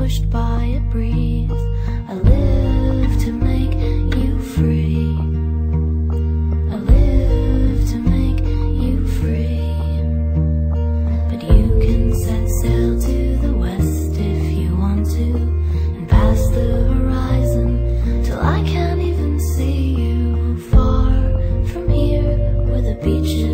pushed by a breeze. I live to make you free. I live to make you free. But you can set sail to the west if you want to, and past the horizon till I can't even see you. Far from here where the beach